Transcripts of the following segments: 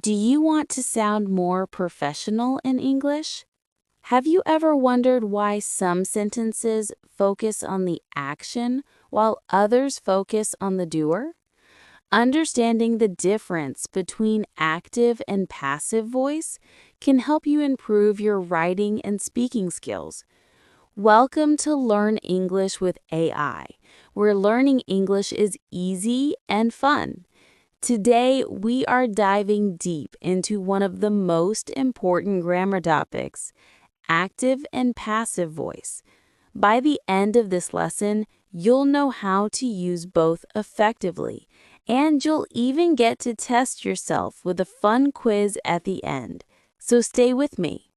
Do you want to sound more professional in English? Have you ever wondered why some sentences focus on the action while others focus on the doer? Understanding the difference between active and passive voice can help you improve your writing and speaking skills. Welcome to Learn English with AI, where learning English is easy and fun. Today, we are diving deep into one of the most important grammar topics, active and passive voice. By the end of this lesson, you'll know how to use both effectively, and you'll even get to test yourself with a fun quiz at the end. So stay with me.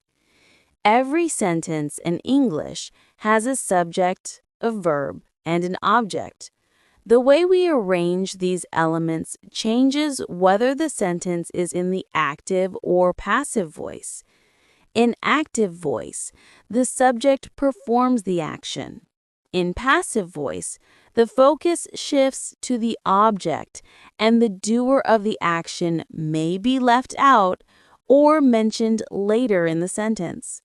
Every sentence in English has a subject, a verb, and an object. The way we arrange these elements changes whether the sentence is in the active or passive voice. In active voice, the subject performs the action. In passive voice, the focus shifts to the object, and the doer of the action may be left out or mentioned later in the sentence.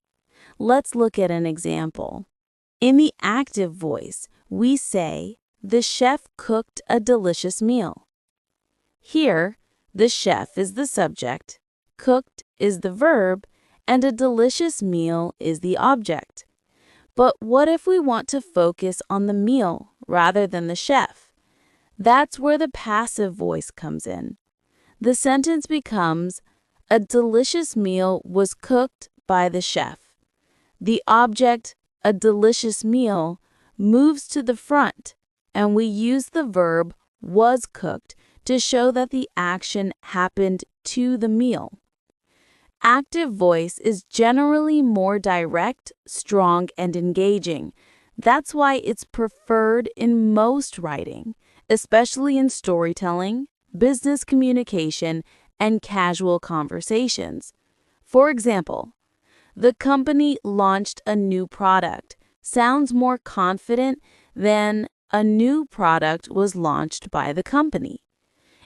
Let's look at an example. In the active voice, we say, "The chef cooked a delicious meal." Here, the chef is the subject, cooked is the verb, and a delicious meal is the object. But what if we want to focus on the meal rather than the chef? That's where the passive voice comes in. The sentence becomes, "A delicious meal was cooked by the chef." The object, a delicious meal, moves to the front, and we use the verb was cooked to show that the action happened to the meal. Active voice is generally more direct, strong, and engaging. That's why it's preferred in most writing, especially in storytelling, business communication, and casual conversations. For example, "The company launched a new product" sounds more confident than "a new product was launched by the company."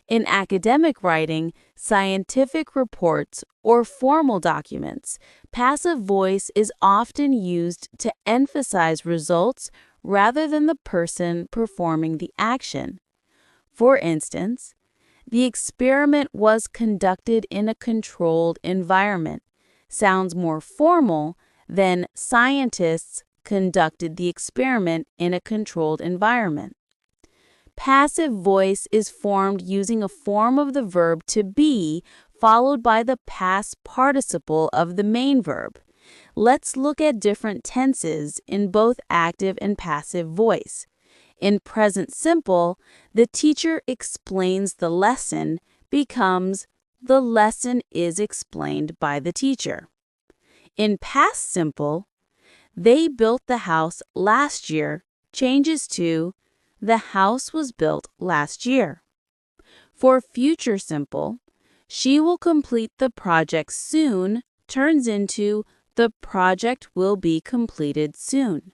In academic writing, scientific reports, or formal documents, passive voice is often used to emphasize results rather than the person performing the action. For instance, "The experiment was conducted in a controlled environment" sounds more formal than "scientists conducted the experiment in a controlled environment." Passive voice is formed using a form of the verb to be followed by the past participle of the main verb. Let's look at different tenses in both active and passive voice. In present simple, "the teacher explains the lesson" becomes "the lesson is explained by the teacher." In past simple, "they built the house last year" changes to "the house was built last year." For future simple, "she will complete the project soon" turns into "the project will be completed soon."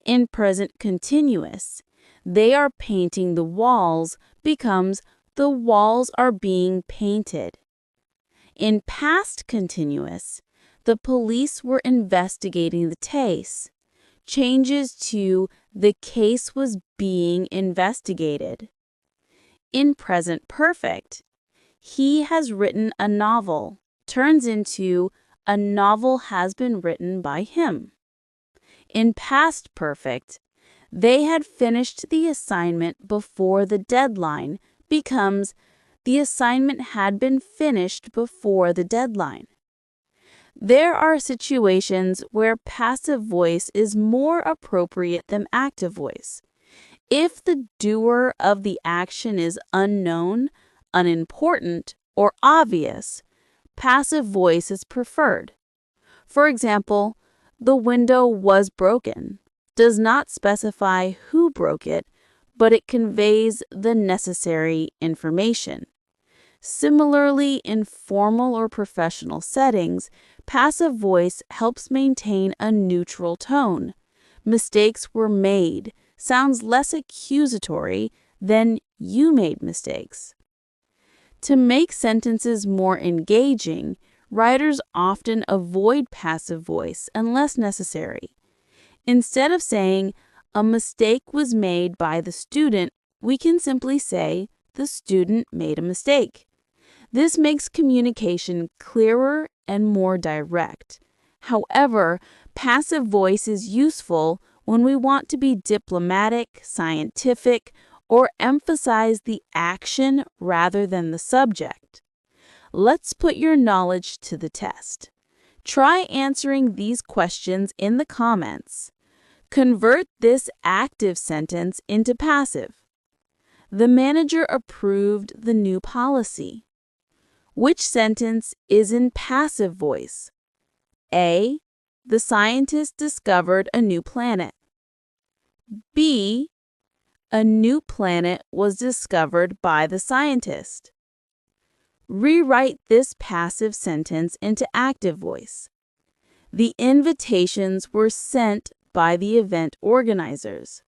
In present continuous, "they are painting the walls" becomes "the walls are being painted." In past continuous, "the police were investigating the case" changes to "the case was being investigated." In present perfect, "he has written a novel" turns into "a novel has been written by him." In past perfect, "they had finished the assignment before the deadline" becomes "the assignment had been finished before the deadline." There are situations where passive voice is more appropriate than active voice. If the doer of the action is unknown, unimportant, or obvious, passive voice is preferred. For example, "the window was broken" does not specify who broke it, but it conveys the necessary information. Similarly, in formal or professional settings, passive voice helps maintain a neutral tone. "Mistakes were made" sounds less accusatory than "you made mistakes." To make sentences more engaging, writers often avoid passive voice unless necessary. Instead of saying, "A mistake was made by the student," we can simply say, "The student made a mistake." This makes communication clearer and more direct. However, passive voice is useful when we want to be diplomatic, scientific, or emphasize the action rather than the subject. Let's put your knowledge to the test. Try answering these questions in the comments. Convert this active sentence into passive. The manager approved the new policy. Which sentence is in passive voice? A. The scientist discovered a new planet. B. A new planet was discovered by the scientist. Rewrite this passive sentence into active voice. The invitations were sent by the event organizers.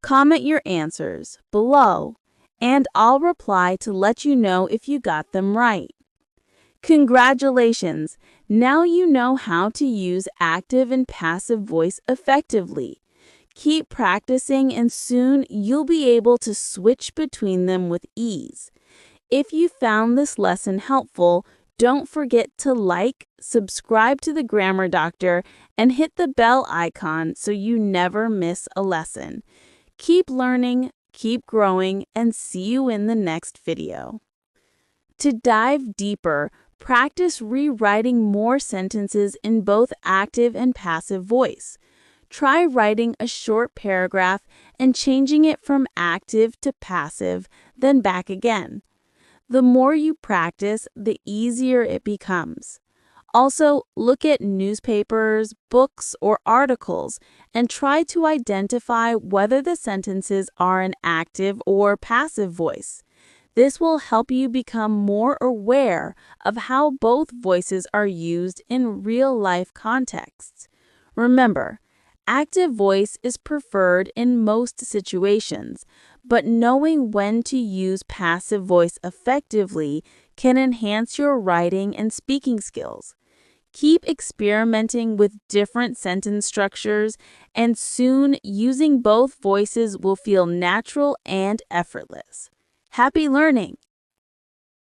Comment your answers below, and I'll reply to let you know if you got them right. Congratulations! Now you know how to use active and passive voice effectively. Keep practicing and soon you'll be able to switch between them with ease. If you found this lesson helpful, don't forget to like, subscribe to the Grammar Doctor, and hit the bell icon so you never miss a lesson. Keep learning, keep growing, and see you in the next video. To dive deeper, practice rewriting more sentences in both active and passive voice. Try writing a short paragraph and changing it from active to passive, then back again. The more you practice, the easier it becomes. Also, look at newspapers, books, or articles and try to identify whether the sentences are in active or passive voice. This will help you become more aware of how both voices are used in real-life contexts. Remember, active voice is preferred in most situations, but knowing when to use passive voice effectively can enhance your writing and speaking skills. Keep experimenting with different sentence structures, and soon using both voices will feel natural and effortless. Happy learning!